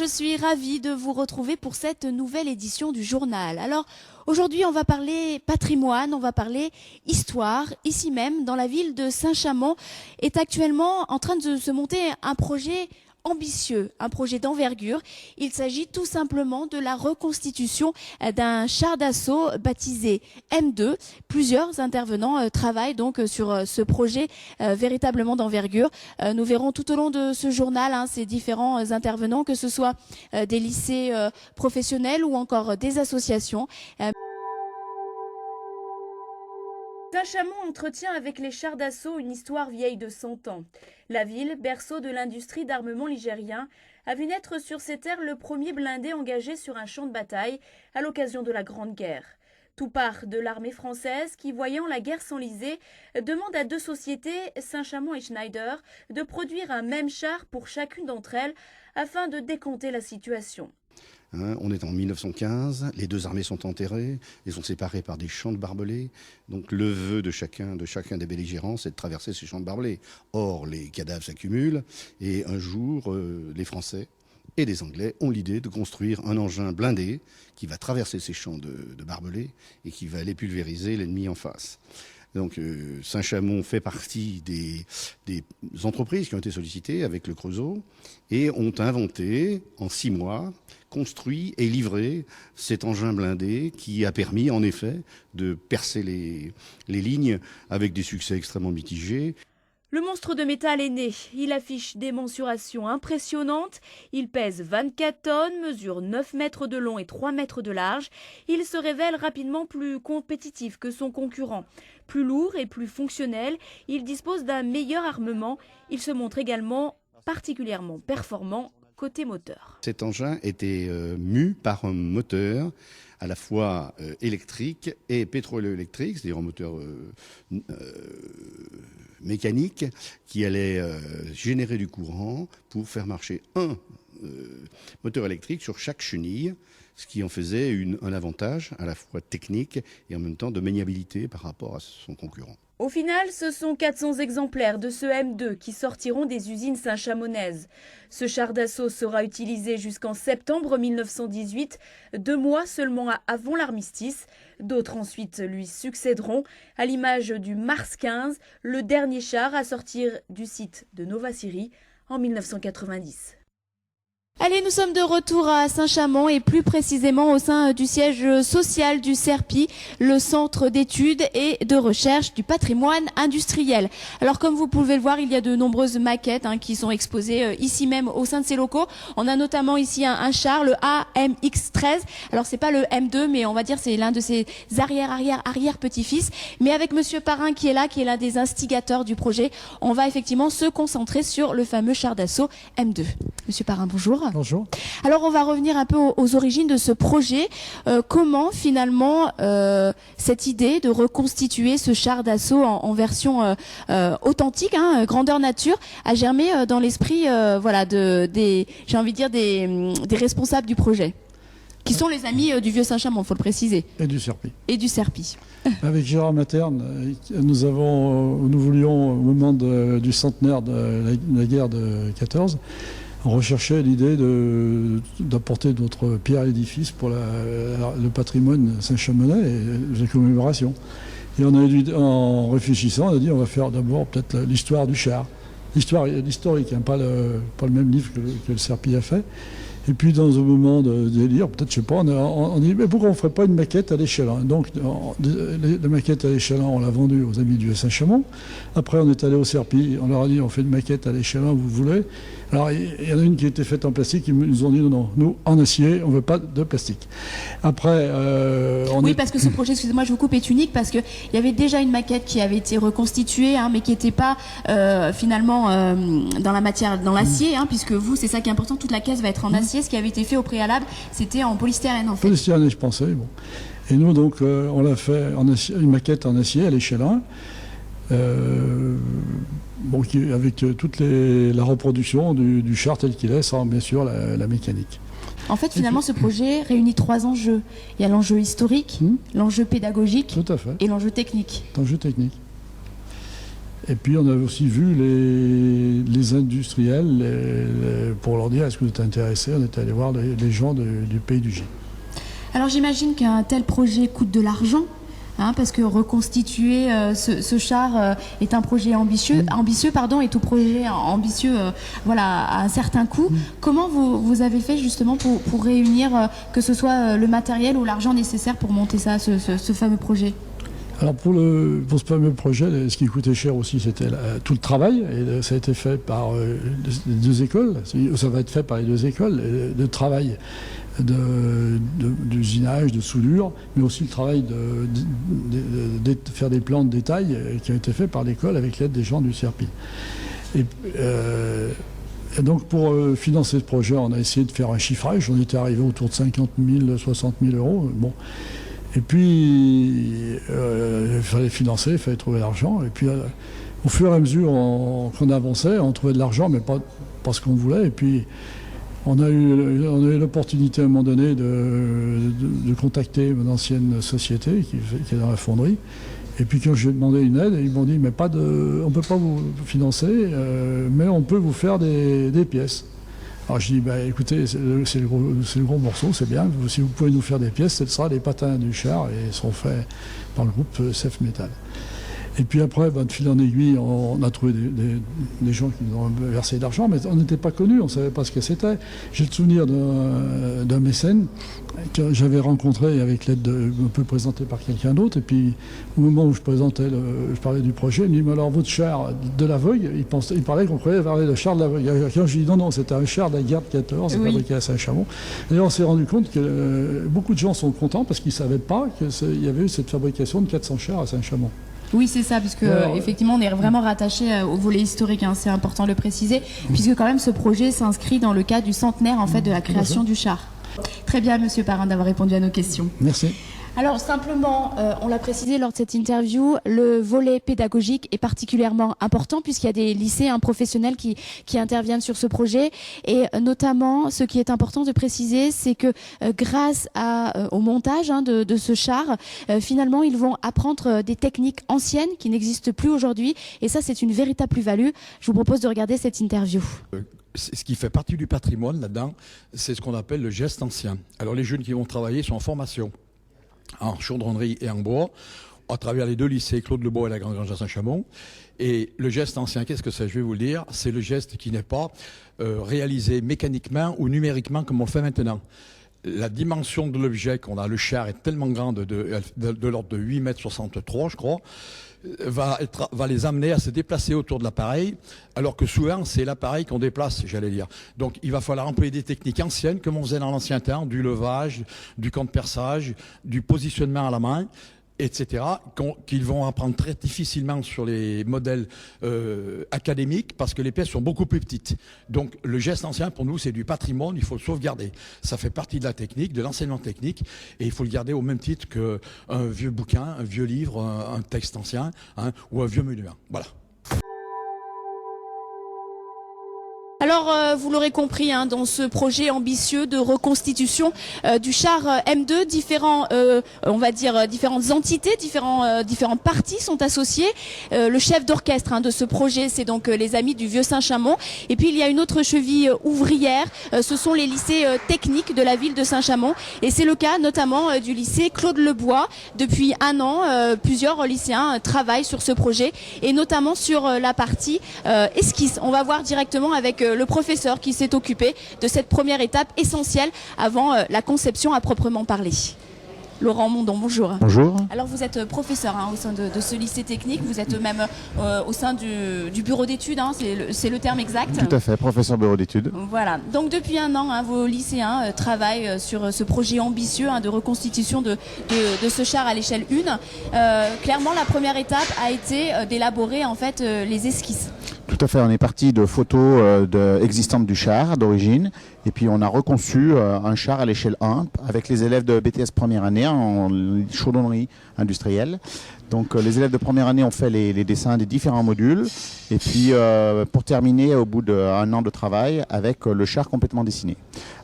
je suis ravie de vous retrouver pour cette nouvelle édition du journal. Alors, aujourd'hui, on va parler patrimoine, on va parler histoire. Ici même, dans la ville de Saint-Chamond, est actuellement en train de se monter un projet ambitieux, un projet d'envergure. Il s'agit tout simplement de la reconstitution d'un char d'assaut baptisé M2. Plusieurs intervenants travaillent donc sur ce projet véritablement d'envergure. Nous verrons tout au long de ce journal ces différents intervenants, que ce soit des lycées professionnels ou encore des associations. Saint-Chamond entretient avec les chars d'assaut une histoire vieille de 100 ans. La ville, berceau de l'industrie d'armement ligérien, a vu naître sur ses terres le premier blindé engagé sur un champ de bataille à l'occasion de la Grande Guerre. Tout part de l'armée française qui, voyant la guerre s'enliser, demande à deux sociétés, Saint-Chamond et Schneider, de produire un même char pour chacune d'entre elles afin de décompter la situation. On est en 1915, les deux armées sont enterrées, elles sont séparées par des champs de barbelés. Donc le vœu de chacun des belligérants, c'est de traverser ces champs de barbelés. Or, les cadavres s'accumulent et un jour, les Français et les Anglais ont l'idée de construire un engin blindé qui va traverser ces champs de barbelés et qui va aller pulvériser l'ennemi en face. Donc Saint-Chamond fait partie des entreprises qui ont été sollicitées avec le Creusot et ont inventé en 6 mois, construit et livré cet engin blindé qui a permis en effet de percer les lignes avec des succès extrêmement mitigés. Le monstre de métal est né. Il affiche des mensurations impressionnantes. Il pèse 24 tonnes, mesure 9 mètres de long et 3 mètres de large. Il se révèle rapidement plus compétitif que son concurrent. Plus lourd et plus fonctionnel, il dispose d'un meilleur armement. Il se montre également particulièrement performant côté moteur. Cet engin était mu par un moteur à la fois électrique et pétroélectrique, c'est-à-dire un moteur mécanique qui allait générer du courant pour faire marcher un moteur électrique sur chaque chenille, ce qui en faisait un avantage à la fois technique et en même temps de maniabilité par rapport à son concurrent. Au final, ce sont 400 exemplaires de ce M2 qui sortiront des usines saint-chamonnaises. Ce char d'assaut sera utilisé jusqu'en septembre 1918, 2 mois seulement avant l'armistice. D'autres ensuite lui succéderont, à l'image du Mars 15, le dernier char à sortir du site de Novacyrie en 1990. Allez, nous sommes de retour à Saint-Chamond et plus précisément au sein du siège social du CERPI, le centre d'études et de recherche du patrimoine industriel. Alors comme vous pouvez le voir, il y a de nombreuses maquettes qui sont exposées ici même au sein de ces locaux. On a notamment ici un char, le AMX-13. Alors c'est pas le M2, mais on va dire c'est l'un de ses arrière petits-fils. Mais avec Monsieur Parrain qui est là, qui est l'un des instigateurs du projet, on va effectivement se concentrer sur le fameux char d'assaut M2. Monsieur Parrain, bonjour. Bonjour. Alors on va revenir un peu aux origines de ce projet. Comment finalement cette idée de reconstituer ce char d'assaut en version authentique, grandeur nature, a germé dans l'esprit des responsables du projet, qui sont les amis du Vieux Saint-Chamond, il faut le préciser. Et du CERPI. Et du CERPI. Avec Gérard Materne, nous voulions, au moment du centenaire de la guerre de 14, on recherchait l'idée d'apporter notre pierre à l'édifice pour le patrimoine saint-chamonnais et la commémoration. Et en réfléchissant, on a dit on va faire d'abord peut-être l'histoire du char. L'historique, pas le même livre que le CERPI a fait. Et puis dans un moment de délire, peut-être, je sais pas, on dit mais pourquoi on ne ferait pas une maquette à l'échelle 1 ? Donc la maquette à l'échelle 1, on l'a vendue aux amis du Saint-Chamond. Après on est allé au CERPI, on leur a dit on fait une maquette à l'échelle 1, vous voulez ? Alors il y en a une qui était faite en plastique, ils nous ont dit non, nous en acier, on ne veut pas de plastique. Après parce que ce projet, excusez-moi je vous coupe, est unique parce qu'il y avait déjà une maquette qui avait été reconstituée, mais qui n'était pas finalement dans la matière, dans l'acier, puisque vous, c'est ça qui est important, toute la caisse va être en acier. Ce qui avait été fait au préalable, c'était en polystyrène en fait. Polystyrène, je pensais. Bon. Et nous, donc, on l'a fait une maquette en acier à l'échelle 1, avec toute la reproduction du char tel qu'il est, sans bien sûr la mécanique. En fait, finalement, ce projet réunit 3 enjeux. Il y a l'enjeu historique, l'enjeu pédagogique tout à fait. Et l'enjeu technique. L'enjeu technique. Et puis on avait aussi vu les industriels pour leur dire est-ce que vous êtes intéressés. On était allé voir les gens du pays du Gis. Alors j'imagine qu'un tel projet coûte de l'argent. Parce que reconstituer ce char est un projet ambitieux, et tout projet ambitieux a un certain coût. Comment vous avez fait justement pour réunir que ce soit le matériel ou l'argent nécessaire pour monter ce fameux projet ? Alors pour ce fameux projet, ce qui coûtait cher aussi, c'était tout le travail. Et ça a été fait par les deux écoles. Ça va être fait par les deux écoles de travail. D'usinage, de soudure, mais aussi le travail de faire des plans de détail qui ont été faits par l'école avec l'aide des gens du CRP. Et donc pour financer ce projet, on a essayé de faire un chiffrage. On était arrivé autour de 50 000, 60 000 euros. Bon. Et puis il fallait financer, il fallait trouver l'argent. Et puis au fur et à mesure qu'on avançait, on trouvait de l'argent, mais pas ce qu'on voulait. Et puis on a eu l'opportunité à un moment donné de contacter une ancienne société qui est dans la fonderie. Et puis quand j'ai demandé une aide, ils m'ont dit mais on ne peut pas vous financer, mais on peut vous faire des pièces. Alors je dis écoutez, c'est le gros morceau, c'est bien. Si vous pouvez nous faire des pièces, ce sera les patins du char et ils seront faits par le groupe Sef Metal. Et puis après, de fil en aiguille, on a trouvé des gens qui nous ont versé de l'argent, mais on n'était pas connus, on ne savait pas ce que c'était. J'ai le souvenir d'un mécène que j'avais rencontré avec l'aide un peu présenté par quelqu'un d'autre. Et puis au moment où je parlais du projet, il me dit alors votre char de la Vogue, il parlait qu'on croyait parler de char de la Vogue. Quand je dis non, c'était un char de la guerre de 14, fabriqué à Saint-Chamond. D'ailleurs, on s'est rendu compte que beaucoup de gens sont contents parce qu'ils ne savaient pas qu'il y avait eu cette fabrication de 400 chars à Saint-Chamond. Oui, c'est ça, puisque effectivement, on est vraiment rattaché au volet historique, c'est important de le préciser, puisque quand même ce projet s'inscrit dans le cadre du centenaire de la création du char. Très bien, Monsieur Parrain, d'avoir répondu à nos questions. Merci. Alors simplement, on l'a précisé lors de cette interview, le volet pédagogique est particulièrement important puisqu'il y a des lycéens professionnels qui interviennent sur ce projet. Et notamment, ce qui est important de préciser, c'est que grâce au montage de ce char, finalement, ils vont apprendre des techniques anciennes qui n'existent plus aujourd'hui. Et ça, c'est une véritable plus-value. Je vous propose de regarder cette interview. Ce qui fait partie du patrimoine là-dedans, c'est ce qu'on appelle le geste ancien. Alors les jeunes qui vont travailler sont en formation en chaudronnerie et en bois, à travers les deux lycées, Claude Lebois et la Grande Grange à Saint-Chamond. Et le geste ancien, qu'est-ce que c'est? Je vais vous le dire, c'est le geste qui n'est pas réalisé mécaniquement ou numériquement comme on le fait maintenant. La dimension de l'objet qu'on a, le char, est tellement grande, de l'ordre de 8,63 m, je crois, va les amener à se déplacer autour de l'appareil, alors que souvent, c'est l'appareil qu'on déplace, j'allais dire. Donc, il va falloir employer des techniques anciennes, comme on faisait dans l'ancien temps, du levage, du contre-perçage, du positionnement à la main, etc., qu'ils vont apprendre très difficilement sur les modèles académiques parce que les pièces sont beaucoup plus petites. Donc le geste ancien, pour nous, c'est du patrimoine, il faut le sauvegarder. Ça fait partie de la technique, de l'enseignement technique, et il faut le garder au même titre qu'un vieux bouquin, un vieux livre, un texte ancien, ou un vieux monument. Voilà. Alors, vous l'aurez compris, dans ce projet ambitieux de reconstitution du char M2, différentes entités, différentes parties sont associées. Le chef d'orchestre de ce projet, c'est donc les amis du Vieux Saint-Chamond. Et puis, il y a une autre cheville ouvrière, ce sont les lycées techniques de la ville de Saint-Chamond. Et c'est le cas notamment du lycée Claude Lebois. Depuis un an, plusieurs lycéens travaillent sur ce projet et notamment sur la partie esquisse. On va voir directement avec le professeur qui s'est occupé de cette première étape essentielle avant la conception à proprement parler. Laurent Mondon, bonjour. Bonjour. Alors vous êtes professeur au sein de ce lycée technique, vous êtes même au sein du bureau d'études, c'est le terme exact. Tout à fait, professeur bureau d'études. Voilà, donc depuis un an, vos lycéens travaillent sur ce projet ambitieux de reconstitution de ce char à l'échelle 1. Clairement, la première étape a été d'élaborer en fait les esquisses. Tout à fait, on est parti de photos existantes du char d'origine Et puis on a reconçu un char à l'échelle 1 avec les élèves de BTS première année en chaudronnerie industrielle. Donc les élèves de première année ont fait les dessins des différents modules. Et puis pour terminer au bout d'1 an de travail avec le char complètement dessiné.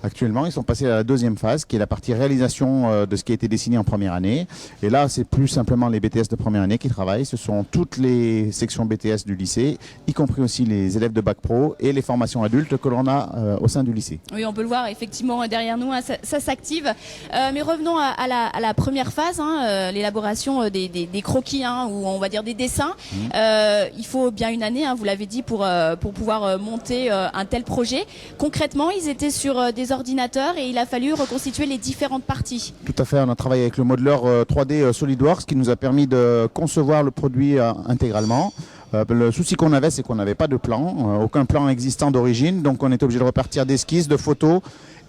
Actuellement ils sont passés à la deuxième phase qui est la partie réalisation de ce qui a été dessiné en première année. Et là c'est plus simplement les BTS de première année qui travaillent. Ce sont toutes les sections BTS du lycée, y compris aussi les élèves de bac pro et les formations adultes que l'on a au sein du lycée. Oui, on peut le voir effectivement derrière nous, hein, ça s'active. Mais revenons à la première phase, hein, l'élaboration des croquis, hein, ou on va dire des dessins. Il faut bien une année, hein, vous l'avez dit, pour pouvoir monter un tel projet. Concrètement, ils étaient sur des ordinateurs et il a fallu reconstituer les différentes parties. Tout à fait, on a travaillé avec le modeleur 3D SolidWorks qui nous a permis de concevoir le produit intégralement. Le souci qu'on avait, c'est qu'on n'avait pas de plan, aucun plan existant d'origine, donc on était obligé de repartir d'esquisses, de photos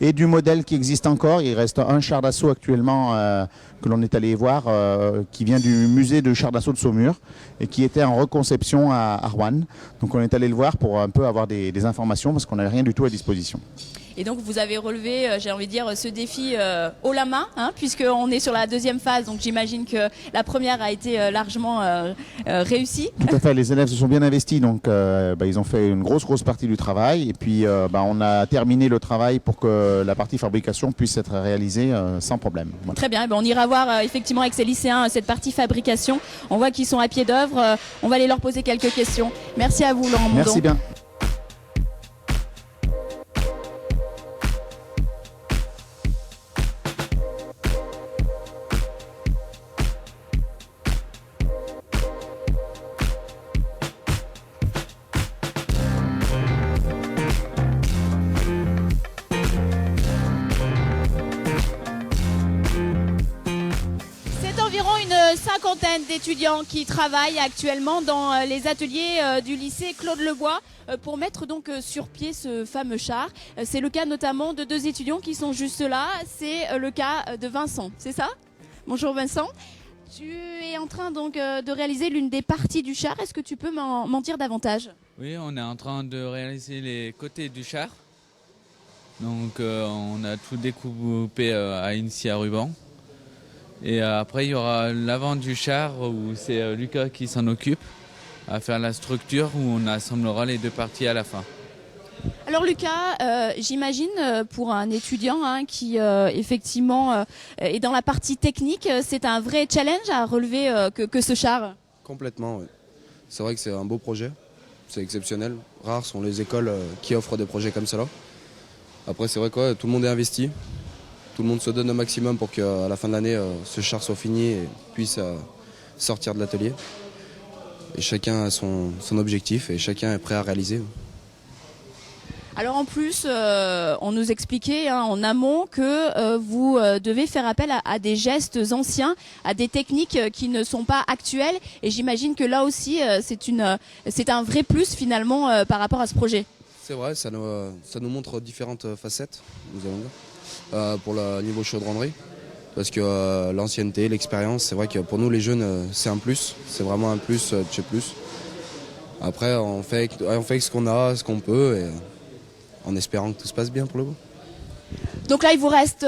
et du modèle qui existe encore. Il reste un char d'assaut actuellement que l'on est allé voir, qui vient du musée de chars d'assaut de Saumur et qui était en reconception à Rouen. Donc on est allé le voir pour un peu avoir des informations parce qu'on n'avait rien du tout à disposition. Et donc vous avez relevé, j'ai envie de dire, ce défi haut la main, hein, puisqu'on est sur la deuxième phase, donc j'imagine que la première a été largement réussie. Tout à fait, les élèves se sont bien investis, donc ils ont fait une grosse partie du travail et puis on a terminé le travail pour que la partie fabrication puisse être réalisée sans problème. Voilà. Très bien, on ira voir effectivement avec ces lycéens cette partie fabrication. On voit qu'ils sont à pied d'œuvre, on va aller leur poser quelques questions. Merci à vous Laurent Mondon. Merci bien. Cinquantaine d'étudiants qui travaillent actuellement dans les ateliers du lycée Claude Lebois pour mettre donc sur pied ce fameux char. C'est le cas notamment de 2 étudiants qui sont juste là. C'est le cas de Vincent, c'est ça? Bonjour Vincent. Tu es en train donc de réaliser l'une des parties du char. Est-ce que tu peux m'en dire davantage? Oui, on est en train de réaliser les côtés du char. Donc on a tout découpé à une scie à ruban. Et après, il y aura l'avant du char où c'est Lucas qui s'en occupe, à faire la structure où on assemblera les 2 parties à la fin. Alors Lucas, j'imagine pour un étudiant qui effectivement est dans la partie technique, c'est un vrai challenge à relever que ce char. Complètement, oui. C'est vrai que c'est un beau projet, c'est exceptionnel. Rares sont les écoles qui offrent des projets comme cela. Après, c'est vrai que tout le monde est investi. Tout le monde se donne un maximum pour qu'à la fin de l'année, ce char soit fini et puisse sortir de l'atelier. Et chacun a son objectif et chacun est prêt à réaliser. Alors en plus, on nous expliquait en amont que vous devez faire appel à des gestes anciens, à des techniques qui ne sont pas actuelles. Et j'imagine que là aussi, c'est un vrai plus finalement par rapport à ce projet. C'est vrai, ça nous montre différentes facettes, nous allons dire. Pour le niveau chaudronnerie, parce que l'ancienneté, l'expérience, c'est vrai que pour nous les jeunes c'est un plus, c'est vraiment un plus de chez plus. Après on fait avec ce qu'on a, ce qu'on peut, et en espérant que tout se passe bien pour le coup. Donc là il vous reste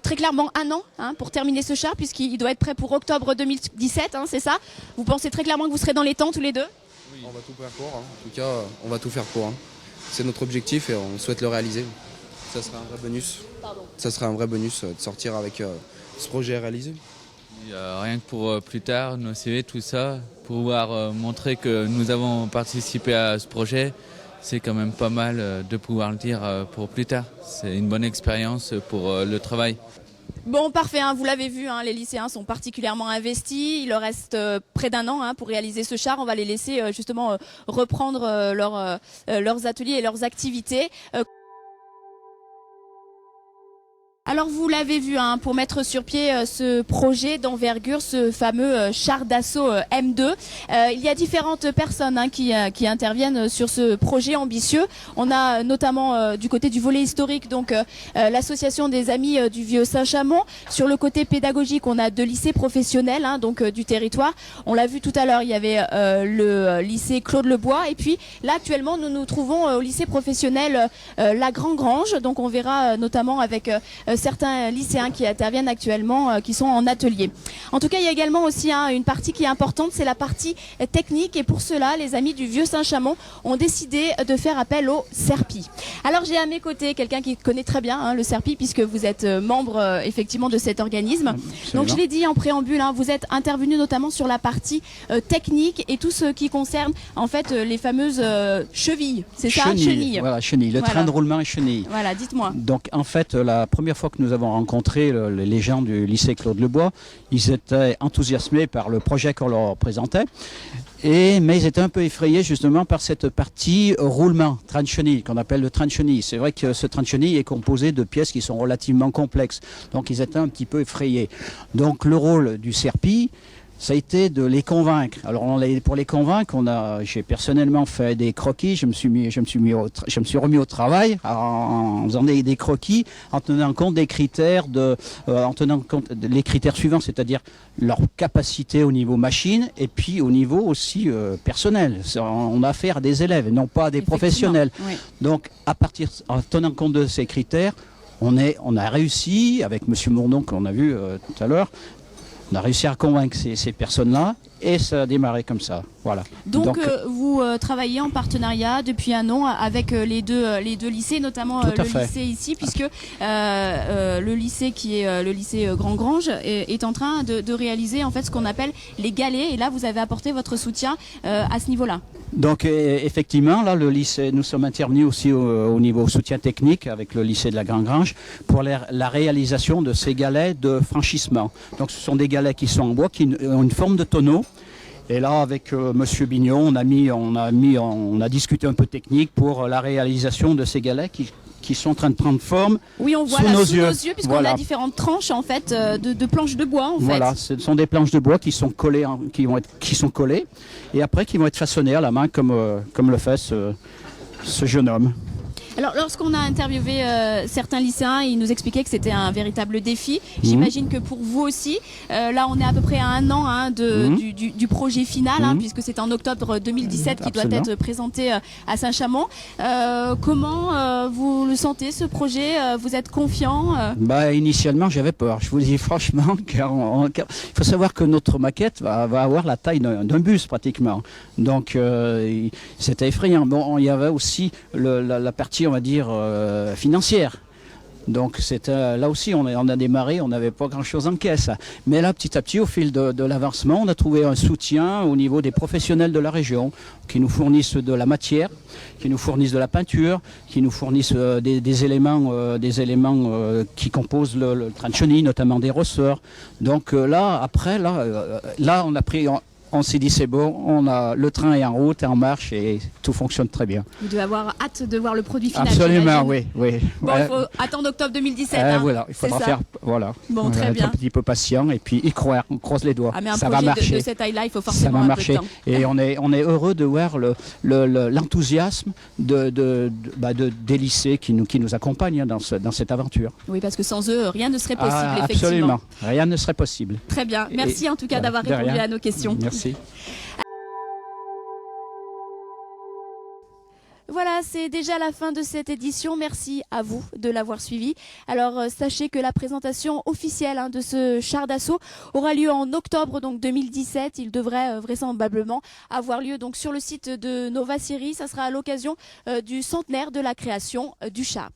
très clairement 1 an pour terminer ce char, puisqu'il doit être prêt pour octobre 2017, c'est ça? Vous pensez très clairement que vous serez dans les temps tous les deux? Oui. On va tout faire pour, en tout cas on va tout faire pour. C'est notre objectif et on souhaite le réaliser. Ça serait un vrai bonus. Ça serait un vrai bonus de sortir avec ce projet réalisé. Rien que pour plus tard, nos CV, tout ça, pouvoir montrer que nous avons participé à ce projet, c'est quand même pas mal de pouvoir le dire pour plus tard. C'est une bonne expérience pour le travail. Bon, parfait, vous l'avez vu, les lycéens sont particulièrement investis. Il leur reste près d'1 an pour réaliser ce char. On va les laisser justement reprendre leurs ateliers et leurs activités. Alors vous l'avez vu, hein, pour mettre sur pied ce projet d'envergure, ce fameux char d'assaut M2, il y a différentes personnes hein, qui interviennent sur ce projet ambitieux. On a notamment du côté du volet historique, donc l'association des amis du Vieux Saint-Chamond. Sur le côté pédagogique, on a 2 lycées professionnels hein, donc du territoire. On l'a vu tout à l'heure, il y avait le lycée Claude Lebois, et puis là actuellement nous nous trouvons au lycée professionnel La Grand-Grange. Donc on verra notamment avec certains lycéens qui interviennent actuellement, qui sont en atelier. En tout cas, il y a également aussi hein, une partie qui est importante, c'est la partie technique. Et pour cela, les amis du Vieux Saint-Chamond ont décidé de faire appel au CERPI. Alors j'ai à mes côtés quelqu'un qui connaît très bien hein, le CERPI, puisque vous êtes membre effectivement de cet organisme. Donc je l'ai dit en préambule, hein, vous êtes intervenu notamment sur la partie technique et tout ce qui concerne en fait les fameuses chevilles. C'est ça, chenilles. Voilà, chenilles. Le train de roulement et chenilles. Voilà, dites-moi. Donc en fait, la première fois que nous avons rencontré les gens du lycée Claude Lebois, ils étaient enthousiasmés par le projet qu'on leur présentait, mais ils étaient un peu effrayés justement par cette partie roulement, train de chenille, qu'on appelle le train de chenille. C'est vrai que ce train de chenille est composé de pièces qui sont relativement complexes, donc ils étaient un petit peu effrayés. Donc le rôle du CERPI, ça a été de les convaincre. Alors pour les convaincre, j'ai personnellement fait des croquis. Je me suis remis au travail en faisant des croquis, en tenant compte des critères les critères suivants, c'est-à-dire leur capacité au niveau machine et puis au niveau aussi personnel. On a affaire à des élèves, non pas à des professionnels. Oui. Donc en tenant compte de ces critères, on a réussi avec M. Mourdon qu'on a vu tout à l'heure. On a réussi à convaincre ces personnes-là et ça a démarré comme ça. Voilà. Donc vous travaillez en partenariat depuis un an avec les deux lycées, notamment le lycée ici, puisque le lycée qui est le lycée Grand-Grange est en train de réaliser en fait ce qu'on appelle les galets. Et là, vous avez apporté votre soutien à ce niveau-là. Donc effectivement, là, le lycée, nous sommes intervenus aussi au niveau soutien technique avec le lycée de la Grand-Grange pour la réalisation de ces galets de franchissement. Donc ce sont des galets qui sont en bois, qui ont une forme de tonneau. Et là, avec Monsieur Bignon, on a discuté un peu technique pour la réalisation de ces galets qui sont en train de prendre forme. Oui, on voit sous nos yeux, puisqu'on a différentes tranches en fait de planches de bois. Voilà, ce sont des planches de bois qui sont collées, qui sont collées, et après qui vont être façonnées à la main comme le fait ce jeune homme. Alors, lorsqu'on a interviewé certains lycéens, ils nous expliquaient que c'était un véritable défi. J'imagine que pour vous aussi, là on est à peu près à un an hein, du projet final, hein, puisque c'est en octobre 2017 qui doit être présenté à Saint-Chamond. Comment vous le sentez ce projet? Vous êtes confiant? Initialement j'avais peur, je vous dis franchement, car il faut savoir que notre maquette va avoir la taille d'un bus pratiquement. Donc c'était effrayant. Bon, il y avait aussi la partie, on va dire, financière. Donc là aussi, on a démarré, on n'avait pas grand-chose en caisse. Mais là, petit à petit, au fil de l'avancement, on a trouvé un soutien au niveau des professionnels de la région qui nous fournissent de la matière, qui nous fournissent de la peinture, qui nous fournissent des éléments qui composent le train de chenille, notamment des ressorts. Donc là, on a pris... On s'est dit c'est bon, le train est en route, est en marche et tout fonctionne très bien. Vous devez avoir hâte de voir le produit final. Absolument, oui. Bon, il faut attendre octobre 2017. Voilà, il faudra faire. Voilà. Bon, très bien. Être un petit peu patient et puis y croire. On croise les doigts. Mais un ça projet va marcher. De cette taille-là, il faut forcément un peu de temps. Et on est heureux de voir l'enthousiasme des lycées qui nous accompagnent dans cette aventure. Oui, parce que sans eux, rien ne serait possible, effectivement. Absolument, rien ne serait possible. Très bien. Merci en tout cas d'avoir répondu à nos questions. Merci. Voilà, c'est déjà la fin de cette édition. Merci à vous de l'avoir suivi. Alors, sachez que la présentation officielle de ce char d'assaut aura lieu en octobre 2017. Il devrait vraisemblablement avoir lieu donc sur le site de Nova Syrie. Ça sera à l'occasion du centenaire de la création du char.